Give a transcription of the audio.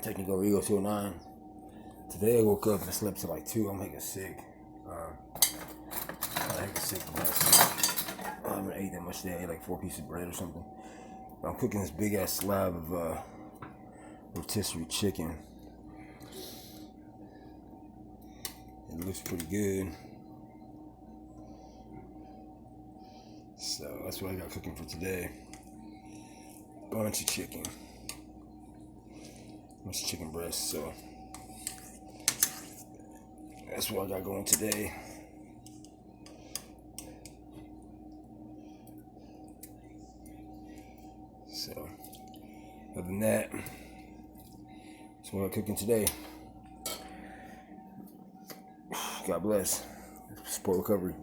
Technical Ego 209. Today I woke up and slept till like 2. I'm hecka sick. I'm hecka sick from last week. I haven't ate that much today. I ate like 4 pieces of bread or something. But I'm cooking this big ass slab of rotisserie chicken. It looks pretty good. So that's what I got cooking for today. Bunch of chicken. Bunch of chicken breasts, so that's what I got going today. So other than that, that's what I'm cooking today. God bless. Support recovery.